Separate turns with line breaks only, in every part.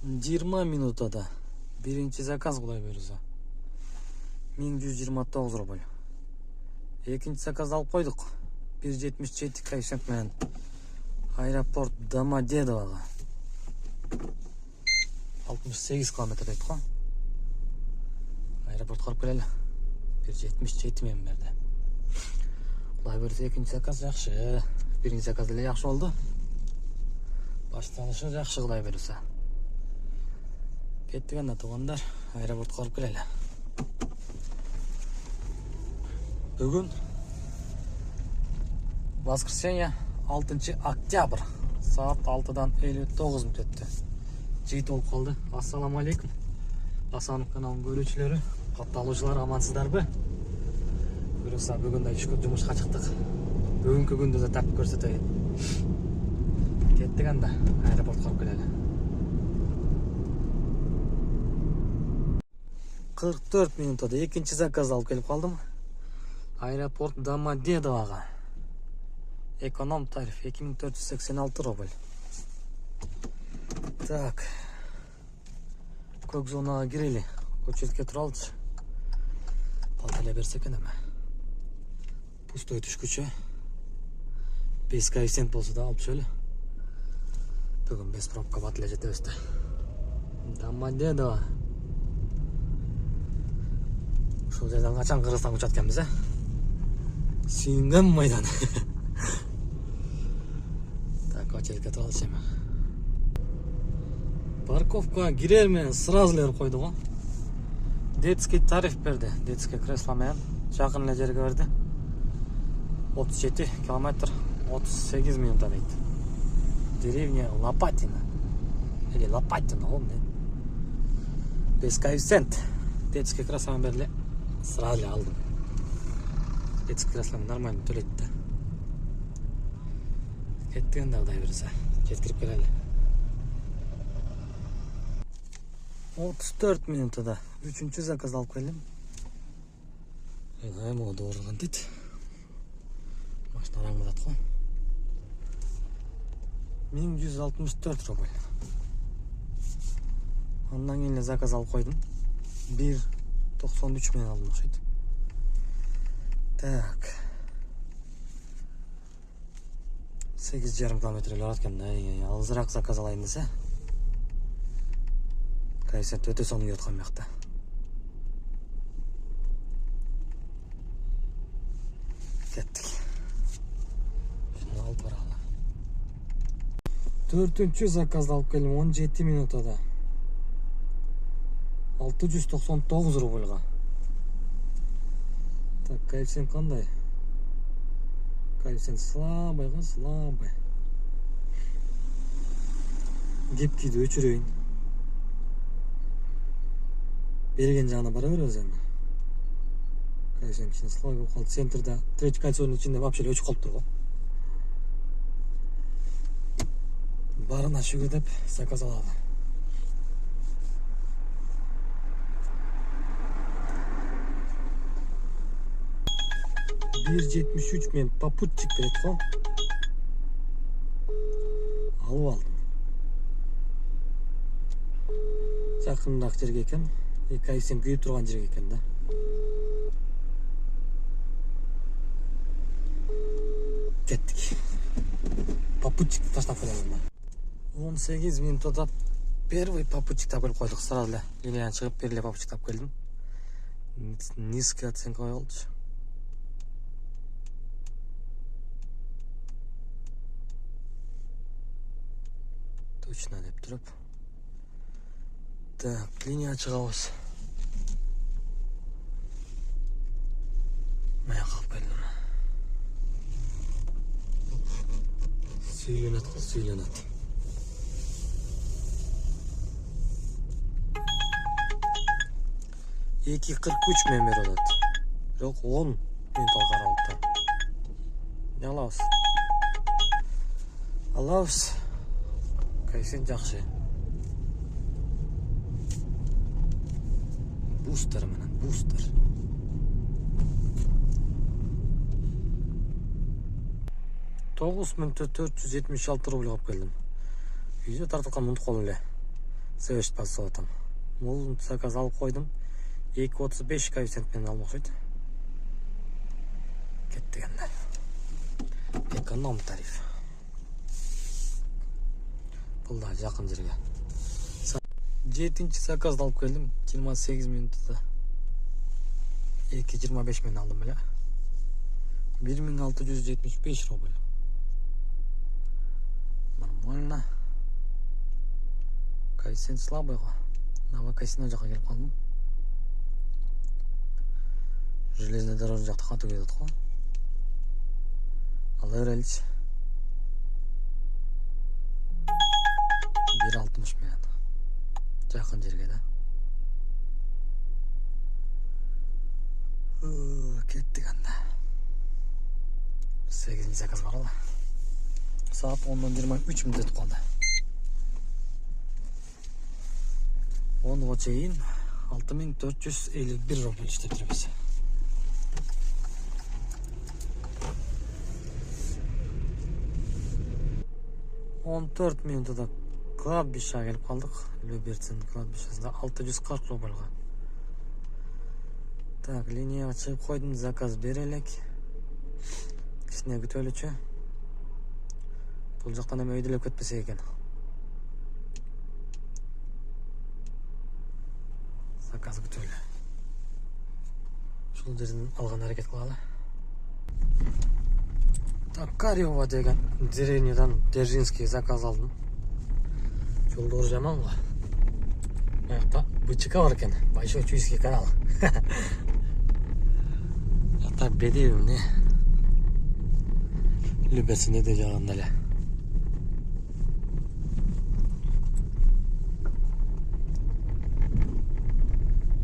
20 минутада биринчи заказ кудай буюрса 1129 рубль. Экинчи заказ алып койдук 177 коэффициент менен аэропорт Домодедового 68 километр дейт го. Аэропортко барып келели. 177 менен берди. Кудай буюрса экинчи заказ жакшы. Биринчи заказ деле жакшы болду. Башталышы жакшы кудай буюрса. Кеттик анда туугандар, аэропортко барып келели. Бүгүн воскресенье 6 октябрь саат 6-дан 59 мүнөт өттү. Жыйт болуп калды. Ассаламу алейкум. Асанов каналынын көрүүчүлөрү, катталуучулар, амансыздарбы? Буюрса бүгүн да ишке жумушка чыктык. Бүгүнкү күндү да тартып көрсөтөйүн. Кеттик анда аэропортко барып келели. 44 минутада экинчи заказ алып келип калдым. Аэропорт Домодедового. Эконом тариф 2486 рубль. Так. Көк зонага кирели. Көчөткө тура алчы. Палталай берсе экен эме. Пустой түшкүчө. 5 коэффициент болсо да алып чөлү. Бүгүн 5 пробка батыле жетебиз да. Домодедово. Ушул жерден качан Кыргызстанга учат экенбиз, Сүйүнгөн майдан. Так, очередке тура алчы эми. Парковкага кирер менен сразу эле койду го. Детский тариф берди. Детский кресло менен жакын эле жерге берди. 37 километр 38 минута дейт. Деревня Лопатина. Или Лопатина, он 5 коэффициент. Детский кресло менен берди. Сразу эле алдым. Детский кресло нормально төлөйт да. Кеттик анда кудай буюрса. Жеткирип келели. 34 минутада 3-чү заказ алып келдим. Эми доорган дейт. Машина раңдат го. 1164 рубль. Андан кийин эле заказ алып койдум. 1.93 менен алдым окшойт. Так. 8,5 километр эле барат экен. Алызыраак заказ алайын десе. Коэффициент өтө соң кеп аткан бакта. Кеттик. Шуну алып баралы. 4-чү заказды алып келдим 17 минутада. 699 рубльга. Так, коэффициент кандай? Коэффициент слабый. Гибкийди өчүрөйүн. Берген жагына бара беребиз эми. Коэффициент кичине слабый болуп калды. Центрда третий кольцонун ичинде вообще өчүп калыптыр го. Барына шүгүр деп заказ алалы. $1.73 мен попутчик берет го. Алып алдым. Жакыныраак жерге экен. Коэффициент күйүп турган жерге экен да. Кеттик. Попутчик таштап келелим. 18 минутада первый попутчик тапып койдук. Сразу эле линиядан чыгып бери попутчик тапып келдим. Низкая оценка болчу. Точно деп туруп. Так, линия чыгабыз. Мая калып келдим. Сүйлөнөт. 2.43 менен берип атат. Бирок 10 минут алгаралыкта. Не алабыз? Коэффициент жакшы. Бустер менен, бустер. $9.476 рубль алып келдим. Үйдө тартылган мунтук болуп эле. сөйлешіп басып атам. Бұл заказ алып қойдым. 2.35 коэффициентпен алмақшы еді. Кетті енді. Эконом тариф. Бұл да жақын жерге. 7-ші заказды алып келдім. 28 минутта 2.25 мен алдым біле. 1675 рубль. Нормально. Коэффициент слабый ғой. Новокасино жаққа келіп қалдым. Железный дорожный жақта қату келеді ғой. Ал Евролич 1.60 мен. Жақын жерге да. Кеттік анда. 8-ші заказ бар ғой. Saat 10:23 minut қалды. 10-ға чейін 6451 рубль işlep тұрмыз. Он 4 минутада кладбища келіп қалдық. Люберцин кладбищасында 640 рубльға. Так, линияға шығып қойдым, заказ берелік. Кішіне күтөлічі. Бұл жақтан әмі өйділеп көтпесе екен. Заказ күтөлі. Шул жерден алған әрекет қылалы. Так, Кариова деген деревнядан Держинский заказ алдым. Жолдор жаман ғой. Аяқта бычыка бар екен. Большой чуйский канал. Ата бедеу не? Любесіне де жағында әлі.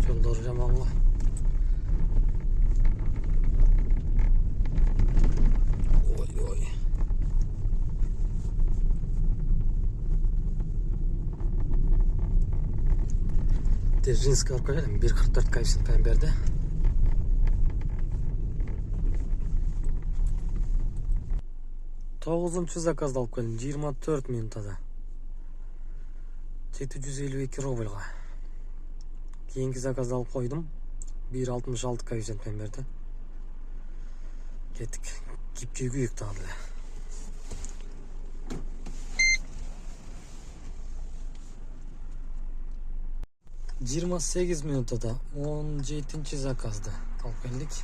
Жолдор жаман ғой. Ой-ой. Держинский арқа едім. 1.44 коэффициентпен берді. Тоғызыншы заказды алып келдім. 24 минутада. 752 рубльға. Кейінгі заказды алып қойдым. 1.66 коэффициентпен берді. Кеттік. Кипчей күйік тағылды. Жиырма 8 минутада 17-ші заказды алып келдік.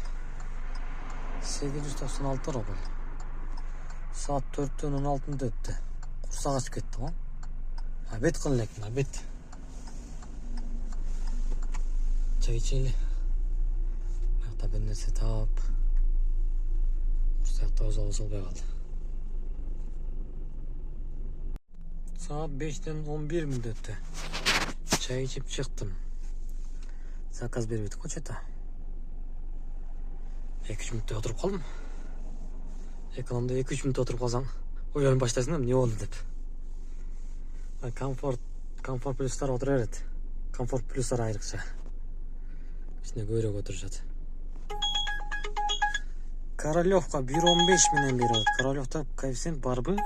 896 рубль. Saat 4'ten 16'da öttü. Kursak açık etti lan. Abet kıllık mı? Abet. Çay içeyle. Hatta ben de setap. Kursakta uzal be kaldı. Saat 5'ten 11 minut öttü. Çay içip çıktım. Zakaz berip ettik koçeta. 2-3 minutta oturup kaldım. Ekonomda 2-3 minut oturup қалсаң, ойланып баштайсың, не болды деп. Комфорт плюстар отыра береді. Комфорт плюстар айрықша. Ішіне көйрек отырып жатыр. Королевқа 1.15 менен беріп. Королевта коэффициент бар бы?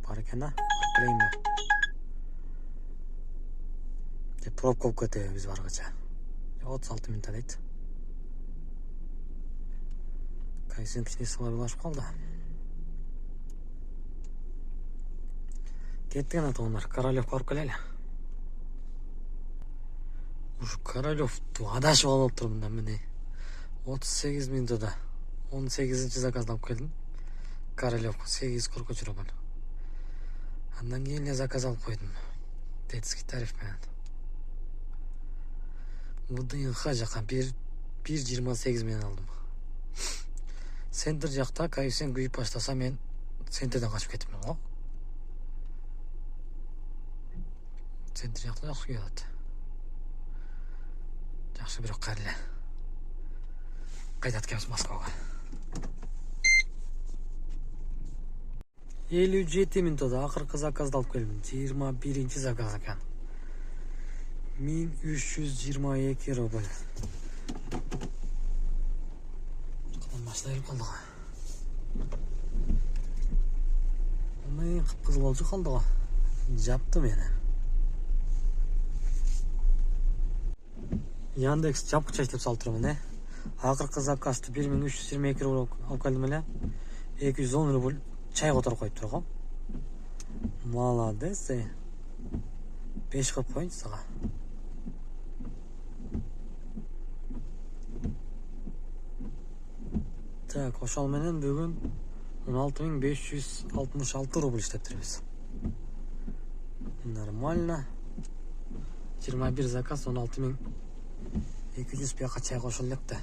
Бар екен, да? Білейін бе? Пробка болып кетті біз барғача. 36 минутта дейді. Коэффициент кішіне сылабылашып қалды. Кеттіген атауындар. Королевқа арып келелі. Уж Королевті адашып алып тұрмын да міне. 38 минутада 18-ші заказды алып келдім. Королевқа 843 рубль. Андан кейін заказ алып қойдым. Детский тариф менен. ВДНХ жаққа 1.28 менен алдым. Центр жақта коэффициент күйіп баштаса мен центрден қашып кетіппін ғой. Центр жақта жақсы күйеді. Жақсы бірақ қарлы. Қайдат кеміз Москваға. 57 минутада ақырқы заказды алып келдім. 21-ші заказ екен. 1322 рубль. Başlayalım kaldık. Onu Реңі қып-қызыл болчу қалды ғой. Жапты мені. Яндекс жапқыч иштеп салып турмун, Акыркы заказды 1322 рубль алып келдим эле. 210 рубль чай которуп коюп тургам. Молодец. 5 кылып коеюнчу сага. Так, ошол менен бүгүн 16566 рубль иштептирбиз. Нормально. 21 заказ 16200 бияка чай кошулу элек да.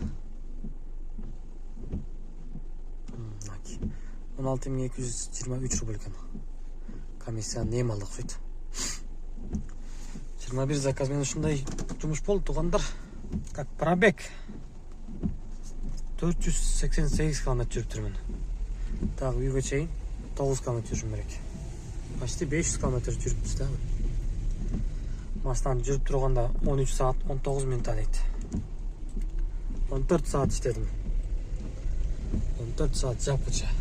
16223 рубль экен. Комиссия нем алды окшойт. 21 заказ менен ушундай жумуш болду туугандар. Так, пробег 488 километр жүрүп турмун. Так, үйгө чейин 9 километр жүрүшүм керек. Почти 500 километр жүрүппүз да. Мастан жүрүп турганда 13 саат 19 минут алайт. 14 саат иштедим. 14 саат жапкыча.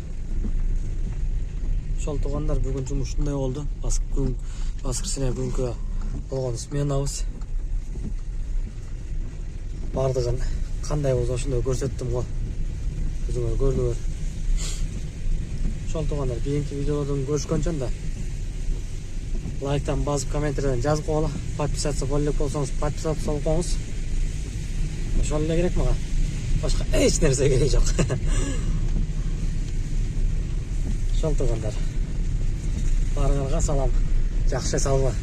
Ошол туугандар бүгүн жумуш ушундай болду. Воскресенье күнгө болгон сменабыз. Бардыгын кандай болсо ошондой көрсөттүм го. Өзүңөр көрдүңөр. Ошол туугандар кийинки видеолордон көрүшкөнчө да лайктан басып, комменттерден жазып койгула. Подписаться болуп болсоңуз, подписаться болуп коюңуз. Ошол эле керек мага. Башка эч нерсе керек жок. Ошол туугандар. Баарыңарга салам. Жакшы салба.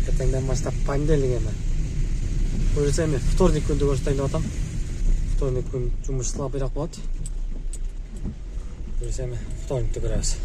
Эртеңден баштап понедельник эми. Буюрса эми вторник күндү көрсөтөйүн деп атам. Вторник күн жумуш слабыйраак болот. Буюрса эми вторникти көрөбүз.